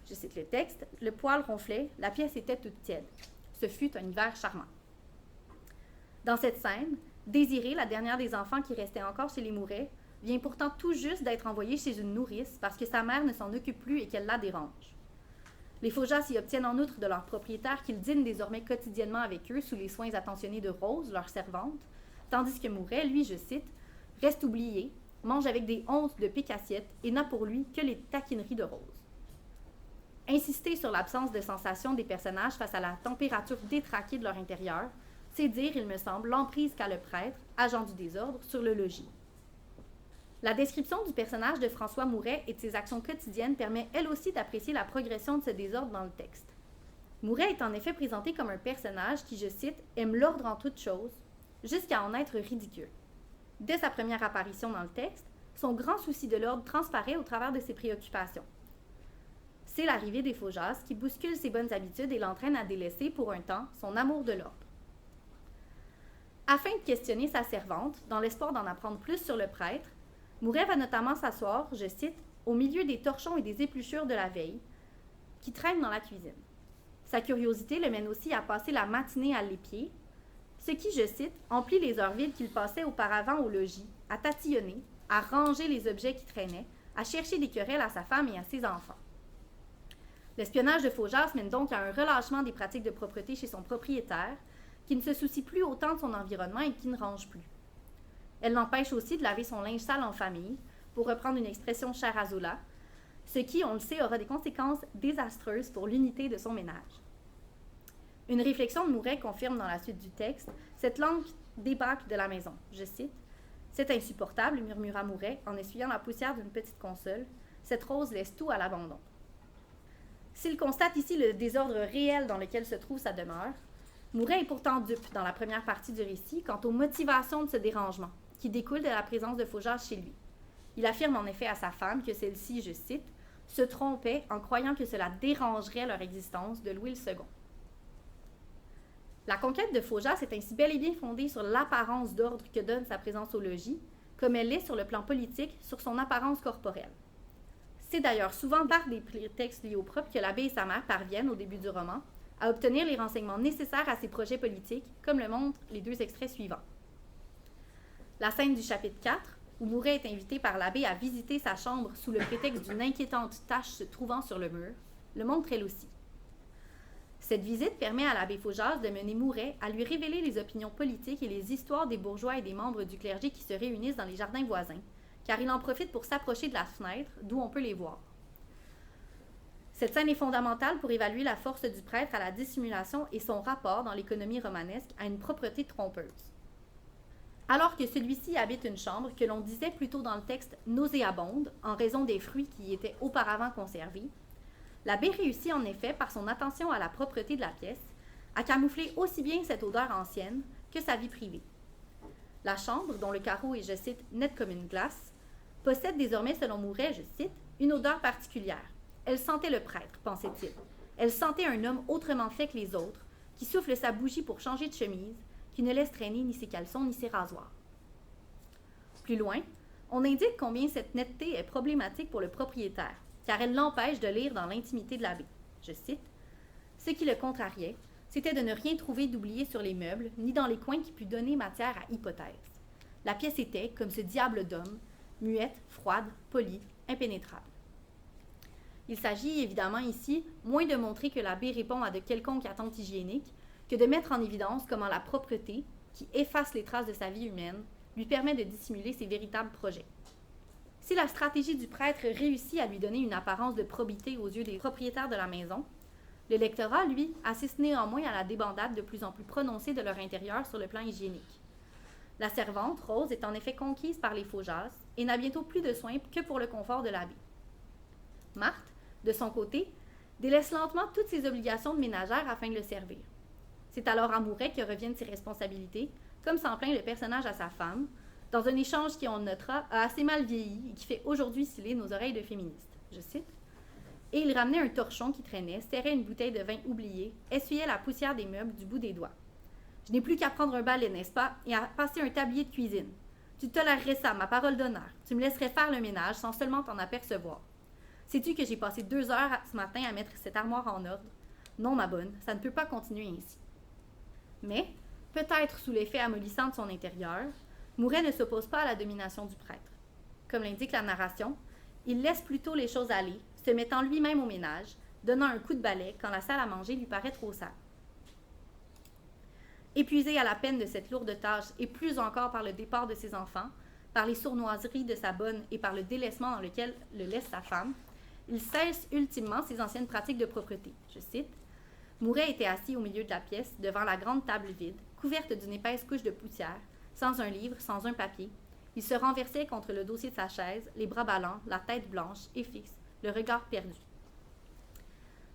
Je cite le texte, « Le poêle ronflait, la pièce était toute tiède. Ce fut un hiver charmant. » Dans cette scène, Désirée, la dernière des enfants qui restait encore chez les Mouret, vient pourtant tout juste d'être envoyée chez une nourrice parce que sa mère ne s'en occupe plus et qu'elle la dérange. Les Faujas y obtiennent en outre de leurs propriétaires qu'ils dînent désormais quotidiennement avec eux sous les soins attentionnés de Rose, leur servante, tandis que Mouret, lui, je cite, « reste oublié, mange avec des onces de pique-assiette et n'a pour lui que les taquineries de Rose. » Insister sur l'absence de sensation des personnages face à la température détraquée de leur intérieur, c'est dire, il me semble, l'emprise qu'a le prêtre, agent du désordre, sur le logis. La description du personnage de François Mouret et de ses actions quotidiennes permet elle aussi d'apprécier la progression de ce désordre dans le texte. Mouret est en effet présenté comme un personnage qui, je cite, « aime l'ordre en toutes choses », jusqu'à en être ridicule. Dès sa première apparition dans le texte, son grand souci de l'ordre transparaît au travers de ses préoccupations. C'est l'arrivée des Faujas qui bouscule ses bonnes habitudes et l'entraîne à délaisser, pour un temps, son amour de l'ordre. Afin de questionner sa servante, dans l'espoir d'en apprendre plus sur le prêtre, Mouret va notamment s'asseoir, je cite, « au milieu des torchons et des épluchures de la veille, qui traînent dans la cuisine. » Sa curiosité le mène aussi à passer la matinée à l'épier, ce qui, je cite, « emplit les heures vides qu'il passait auparavant au logis, à tatillonner, à ranger les objets qui traînaient, à chercher des querelles à sa femme et à ses enfants. L'espionnage de Faujas mène donc à un relâchement des pratiques de propreté chez son propriétaire, qui ne se soucie plus autant de son environnement et qui ne range plus. Elle l'empêche aussi de laver son linge sale en famille, pour reprendre une expression chère à Zola, ce qui, on le sait, aura des conséquences désastreuses pour l'unité de son ménage. Une réflexion de Mouret confirme dans la suite du texte cette langue débâcle de la maison. Je cite: « C'est insupportable, murmura Mouret en essuyant la poussière d'une petite console. Cette rose laisse tout à l'abandon. » S'il constate ici le désordre réel dans lequel se trouve sa demeure, Mouret est pourtant dupe dans la première partie du récit quant aux motivations de ce dérangement, qui découle de la présence de Faujas chez lui. Il affirme en effet à sa femme que celle-ci, je cite, « se trompait en croyant que cela dérangerait leur existence de Louis II. » La conquête de Faujas est ainsi bel et bien fondée sur l'apparence d'ordre que donne sa présence au logis, comme elle l'est sur le plan politique, sur son apparence corporelle. C'est d'ailleurs souvent par des prétextes liés au propre que l'abbé et sa mère parviennent, au début du roman, à obtenir les renseignements nécessaires à ses projets politiques, comme le montrent les 2 extraits suivants. La scène du chapitre 4, où Mouret est invité par l'abbé à visiter sa chambre sous le prétexte d'une inquiétante tache se trouvant sur le mur, le montre elle aussi. Cette visite permet à l'abbé Faujas de mener Mouret à lui révéler les opinions politiques et les histoires des bourgeois et des membres du clergé qui se réunissent dans les jardins voisins, car il en profite pour s'approcher de la fenêtre, d'où on peut les voir. Cette scène est fondamentale pour évaluer la force du prêtre à la dissimulation et son rapport dans l'économie romanesque à une propreté trompeuse. Alors que celui-ci habite une chambre que l'on disait plutôt dans le texte nauséabonde en raison des fruits qui y étaient auparavant conservés, l'abbé réussit en effet, par son attention à la propreté de la pièce, à camoufler aussi bien cette odeur ancienne que sa vie privée. La chambre, dont le carreau est, je cite, net comme une glace, possède désormais, selon Mouret, je cite, une odeur particulière. Elle sentait le prêtre, pensait-il. Elle sentait un homme autrement fait que les autres, qui souffle sa bougie pour changer de chemise, qui ne laisse traîner ni ses caleçons ni ses rasoirs. Plus loin, on indique combien cette netteté est problématique pour le propriétaire, car elle l'empêche de lire dans l'intimité de l'abbé. Je cite, « Ce qui le contrariait, c'était de ne rien trouver d'oublié sur les meubles, ni dans les coins qui pût donner matière à hypothèse. La pièce était, comme ce diable d'homme, muette, froide, polie, impénétrable. » Il s'agit évidemment ici moins de montrer que l'abbé répond à de quelconques attentes hygiéniques que de mettre en évidence comment la propreté, qui efface les traces de sa vie humaine, lui permet de dissimuler ses véritables projets. Si la stratégie du prêtre réussit à lui donner une apparence de probité aux yeux des propriétaires de la maison, le lectorat, lui, assiste néanmoins à la débandade de plus en plus prononcée de leur intérieur sur le plan hygiénique. La servante, Rose, est en effet conquise par les Faujas et n'a bientôt plus de soins que pour le confort de l'abbé. Marthe, de son côté, délaisse lentement toutes ses obligations de ménagère afin de le servir. C'est alors à Mouret que reviennent ses responsabilités, comme s'en plaint le personnage à sa femme, dans un échange qui, on le notera, a assez mal vieilli et qui fait aujourd'hui sciller nos oreilles de féministes. Je cite, « Et il ramenait un torchon qui traînait, serrait une bouteille de vin oubliée, essuyait la poussière des meubles du bout des doigts. Je n'ai plus qu'à prendre un balai, n'est-ce pas, et à passer un tablier de cuisine. Tu tolérerais ça, ma parole d'honneur. Tu me laisserais faire le ménage sans seulement t'en apercevoir. Sais-tu que j'ai passé 2 heures ce matin à mettre cette armoire en ordre? Non, ma bonne, ça ne peut pas continuer ainsi. » Mais, peut-être sous l'effet amollissant de son intérieur, Mouret ne s'oppose pas à la domination du prêtre. Comme l'indique la narration, il laisse plutôt les choses aller, se mettant lui-même au ménage, donnant un coup de balai quand la salle à manger lui paraît trop sale. Épuisé à la peine de cette lourde tâche et plus encore par le départ de ses enfants, par les sournoiseries de sa bonne et par le délaissement dans lequel le laisse sa femme, il cesse ultimement ses anciennes pratiques de propreté. Je cite, « Mouret était assis au milieu de la pièce, devant la grande table vide, couverte d'une épaisse couche de poussière, sans un livre, sans un papier. Il se renversait contre le dossier de sa chaise, les bras ballants, la tête blanche et fixe, le regard perdu. »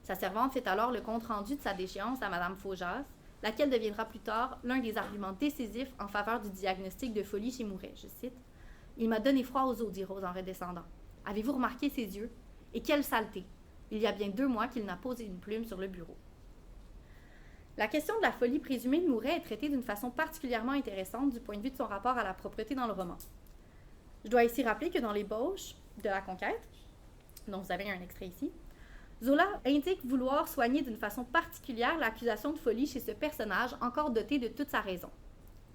Sa servante fait alors le compte-rendu de sa déchéance à Madame Faujas, laquelle deviendra plus tard l'un des arguments décisifs en faveur du diagnostic de folie chez Mouret. Je cite, « Il m'a donné froid aux os, dit Rose en redescendant. Avez-vous remarqué ses yeux? Et quelle saleté! Il y a bien 2 mois qu'il n'a posé une plume sur le bureau. » La question de la folie présumée de Mouret est traitée d'une façon particulièrement intéressante du point de vue de son rapport à la propreté dans le roman. Je dois ici rappeler que dans l'ébauche de la conquête, dont vous avez un extrait ici, Zola indique vouloir soigner d'une façon particulière l'accusation de folie chez ce personnage encore doté de toute sa raison.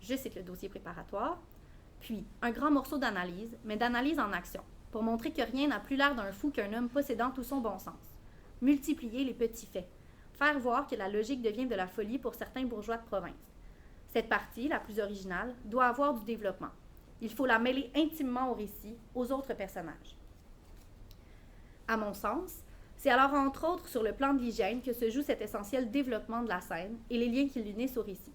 Je cite le dossier préparatoire. « Puis, un grand morceau d'analyse, mais d'analyse en action, pour montrer que rien n'a plus l'air d'un fou qu'un homme possédant tout son bon sens. Multiplier les petits faits. Faire voir que la logique devient de la folie pour certains bourgeois de province. Cette partie, la plus originale, doit avoir du développement. Il faut la mêler intimement au récit, aux autres personnages. À mon sens, c'est alors entre autres sur le plan de l'hygiène que se joue cet essentiel développement de la scène et les liens qui l'unissent au récit.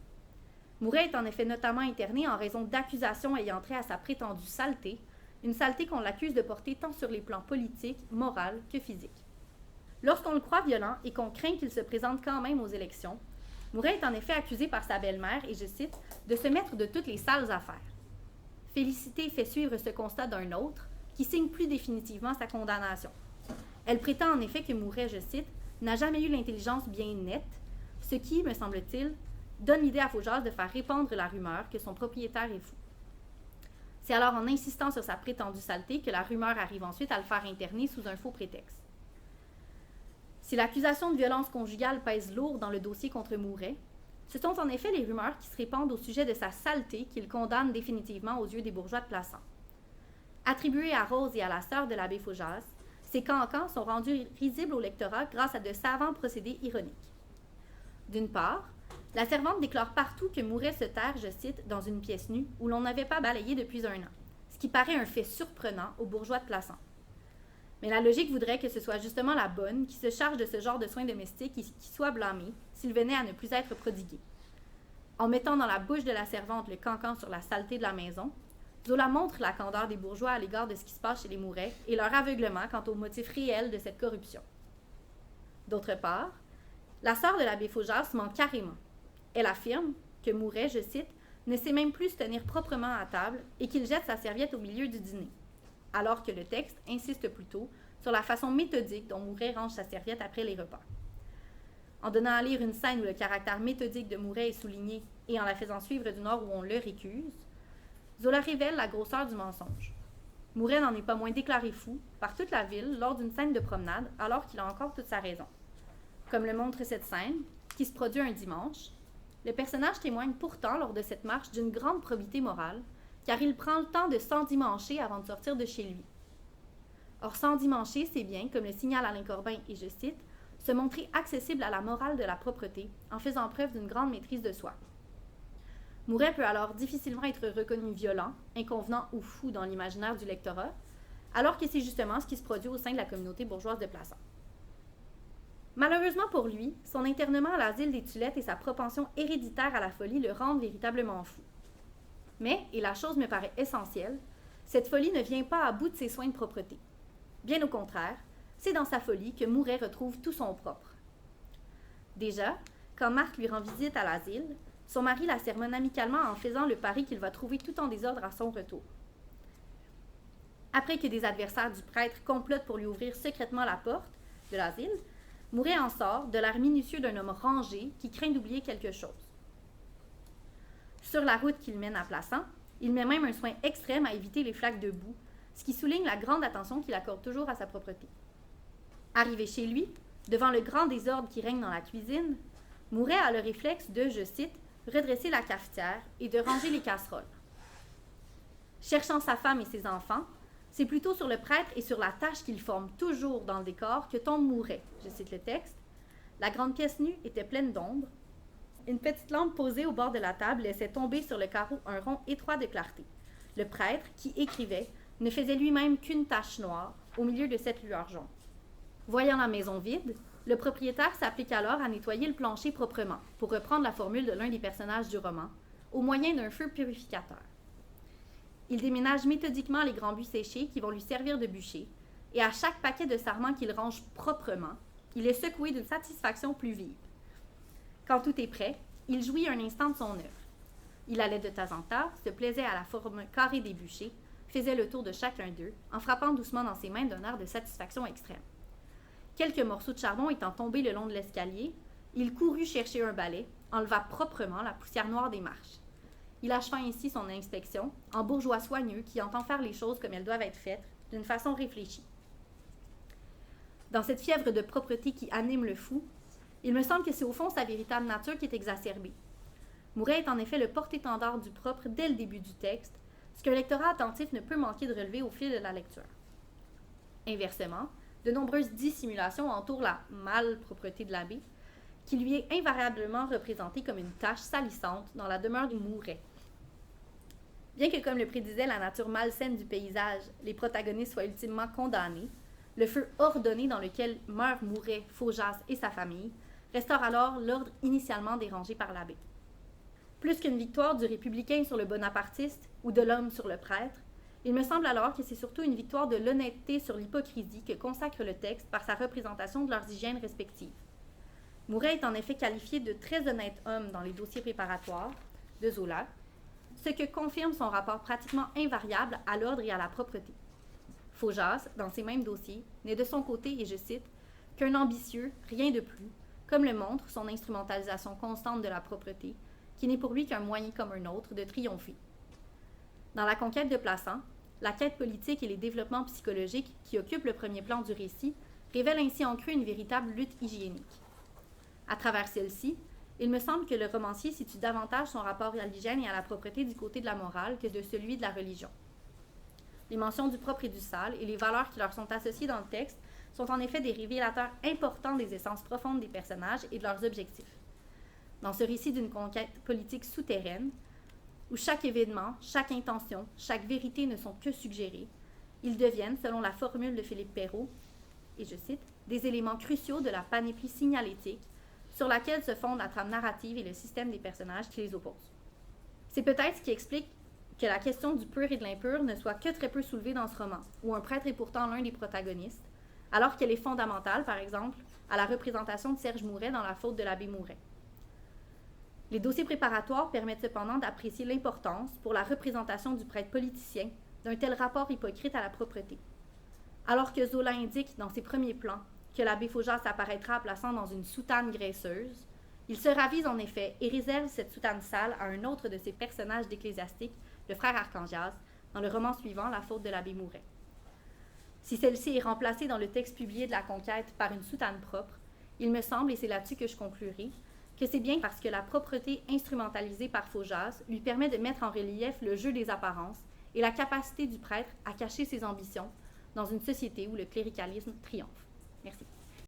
Mouret est en effet notamment interné en raison d'accusations ayant trait à sa prétendue saleté, une saleté qu'on l'accuse de porter tant sur les plans politiques, moral que physiques. Lorsqu'on le croit violent et qu'on craint qu'il se présente quand même aux élections, Mouret est en effet accusé par sa belle-mère, et je cite, de se mettre de toutes les sales affaires. Félicité fait suivre ce constat d'un autre, qui signe plus définitivement sa condamnation. Elle prétend en effet que Mouret, je cite, n'a jamais eu l'intelligence bien nette, ce qui, me semble-t-il, donne l'idée à Faujas de faire répandre la rumeur que son propriétaire est fou. C'est alors en insistant sur sa prétendue saleté que la rumeur arrive ensuite à le faire interner sous un faux prétexte. Si l'accusation de violence conjugale pèse lourd dans le dossier contre Mouret, ce sont en effet les rumeurs qui se répandent au sujet de sa saleté qu'il condamne définitivement aux yeux des bourgeois de Plassans. Attribués à Rose et à la sœur de l'abbé Faujas, ces cancans sont rendus risibles au lectorat grâce à de savants procédés ironiques. D'une part, la servante déclare partout que Mouret se terre, je cite, dans une pièce nue où l'on n'avait pas balayé depuis 1 an, ce qui paraît un fait surprenant aux bourgeois de Plassans. Mais la logique voudrait que ce soit justement la bonne qui se charge de ce genre de soins domestiques et qui soit blâmée s'il venait à ne plus être prodigué. En mettant dans la bouche de la servante le cancan sur la saleté de la maison, Zola montre la candeur des bourgeois à l'égard de ce qui se passe chez les Mouret et leur aveuglement quant au motif réel de cette corruption. D'autre part, la sœur de l'abbé Faujas ment carrément. Elle affirme que Mouret, je cite, ne sait même plus se tenir proprement à table et qu'il jette sa serviette au milieu du dîner, alors que le texte insiste plutôt sur la façon méthodique dont Mouret range sa serviette après les repas. En donnant à lire une scène où le caractère méthodique de Mouret est souligné et en la faisant suivre d'une heure où on le récuse, Zola révèle la grosseur du mensonge. Mouret n'en est pas moins déclaré fou par toute la ville lors d'une scène de promenade alors qu'il a encore toute sa raison. Comme le montre cette scène, qui se produit un dimanche, le personnage témoigne pourtant lors de cette marche d'une grande probité morale, car il prend le temps de s'endimancher avant de sortir de chez lui. Or, s'endimancher, c'est bien, comme le signale Alain Corbin, et je cite, se montrer accessible à la morale de la propreté en faisant preuve d'une grande maîtrise de soi. Mouret peut alors difficilement être reconnu violent, inconvenant ou fou dans l'imaginaire du lectorat, alors que c'est justement ce qui se produit au sein de la communauté bourgeoise de Plassans. Malheureusement pour lui, son internement à l'asile des Tulettes et sa propension héréditaire à la folie le rendent véritablement fou. Mais, et la chose me paraît essentielle, cette folie ne vient pas à bout de ses soins de propreté. Bien au contraire, c'est dans sa folie que Mouret retrouve tout son propre. Déjà, quand Marthe lui rend visite à l'asile, son mari la sermonne amicalement en faisant le pari qu'il va trouver tout en désordre à son retour. Après que des adversaires du prêtre complotent pour lui ouvrir secrètement la porte de l'asile, Mouret en sort de l'air minutieux d'un homme rangé qui craint d'oublier quelque chose. Sur la route qu'il mène à Plassans, il met même un soin extrême à éviter les flaques de boue, ce qui souligne la grande attention qu'il accorde toujours à sa propreté. Arrivé chez lui, devant le grand désordre qui règne dans la cuisine, Mouret a le réflexe de, je cite, redresser la cafetière et de ranger les casseroles. Cherchant sa femme et ses enfants, c'est plutôt sur le prêtre et sur la tâche qu'il forme toujours dans le décor que tombe Mouret. Je cite le texte. La grande pièce nue était pleine d'ombre. Une petite lampe posée au bord de la table laissait tomber sur le carreau un rond étroit de clarté. Le prêtre, qui écrivait, ne faisait lui-même qu'une tache noire au milieu de cette lueur jaune. Voyant la maison vide, le propriétaire s'applique alors à nettoyer le plancher proprement, pour reprendre la formule de l'un des personnages du roman, au moyen d'un feu purificateur. Il déménage méthodiquement les grands buis séchés qui vont lui servir de bûcher, et à chaque paquet de sarments qu'il range proprement, il est secoué d'une satisfaction plus vive. Quand tout est prêt, il jouit un instant de son œuvre. Il allait de temps en temps, se plaisait à la forme carrée des bûchers, faisait le tour de chacun d'eux, en frappant doucement dans ses mains d'un air de satisfaction extrême. Quelques morceaux de charbon étant tombés le long de l'escalier, il courut chercher un balai, enleva proprement la poussière noire des marches. Il acheva ainsi son inspection, en bourgeois soigneux qui entend faire les choses comme elles doivent être faites, d'une façon réfléchie. Dans cette fièvre de propreté qui anime le fou, il me semble que c'est au fond sa véritable nature qui est exacerbée. Mouret est en effet le porte-étendard du propre dès le début du texte, ce qu'un lectorat attentif ne peut manquer de relever au fil de la lecture. Inversement, de nombreuses dissimulations entourent la malpropreté de l'abbé, qui lui est invariablement représentée comme une tache salissante dans la demeure du Mouret. Bien que, comme le prédisait la nature malsaine du paysage, les protagonistes soient ultimement condamnés, le feu ordonné dans lequel meurent Mouret, Faujas et sa famille restaure alors l'ordre initialement dérangé par l'abbé. Plus qu'une victoire du républicain sur le bonapartiste ou de l'homme sur le prêtre, il me semble alors que c'est surtout une victoire de l'honnêteté sur l'hypocrisie que consacre le texte par sa représentation de leurs hygiènes respectives. Mouret est en effet qualifié de très honnête homme dans les dossiers préparatoires de Zola, ce que confirme son rapport pratiquement invariable à l'ordre et à la propreté. Faujas, dans ces mêmes dossiers, n'est de son côté, et je cite, qu'un ambitieux, rien de plus, comme le montre son instrumentalisation constante de la propreté, qui n'est pour lui qu'un moyen comme un autre de triompher. Dans La conquête de Plassans, la quête politique et les développements psychologiques qui occupent le premier plan du récit révèlent ainsi en creux une véritable lutte hygiénique. À travers celle-ci, il me semble que le romancier situe davantage son rapport à l'hygiène et à la propreté du côté de la morale que de celui de la religion. Les mentions du propre et du sale et les valeurs qui leur sont associées dans le texte sont en effet des révélateurs importants des essences profondes des personnages et de leurs objectifs. Dans ce récit d'une conquête politique souterraine, où chaque événement, chaque intention, chaque vérité ne sont que suggérées, ils deviennent, selon la formule de Philippe Perrault, et je cite, des éléments cruciaux de la panoplie signalétique sur laquelle se fonde la trame narrative et le système des personnages qui les opposent. C'est peut-être ce qui explique que la question du pur et de l'impur ne soit que très peu soulevée dans ce roman, où un prêtre est pourtant l'un des protagonistes, alors qu'elle est fondamentale, par exemple, à la représentation de Serge Mouret dans La faute de l'abbé Mouret. Les dossiers préparatoires permettent cependant d'apprécier l'importance, pour la représentation du prêtre politicien, d'un tel rapport hypocrite à la propreté. Alors que Zola indique dans ses premiers plans que l'abbé Faujas apparaîtra plaçant dans une soutane graisseuse, il se ravise en effet et réserve cette soutane sale à un autre de ses personnages d'ecclésiastique, le frère Archangias, dans le roman suivant, La faute de l'abbé Mouret. Si celle-ci est remplacée dans le texte publié de la conquête par une soutane propre, il me semble, et c'est là-dessus que je conclurai, que c'est bien parce que la propreté instrumentalisée par Faujas lui permet de mettre en relief le jeu des apparences et la capacité du prêtre à cacher ses ambitions dans une société où le cléricalisme triomphe. Merci.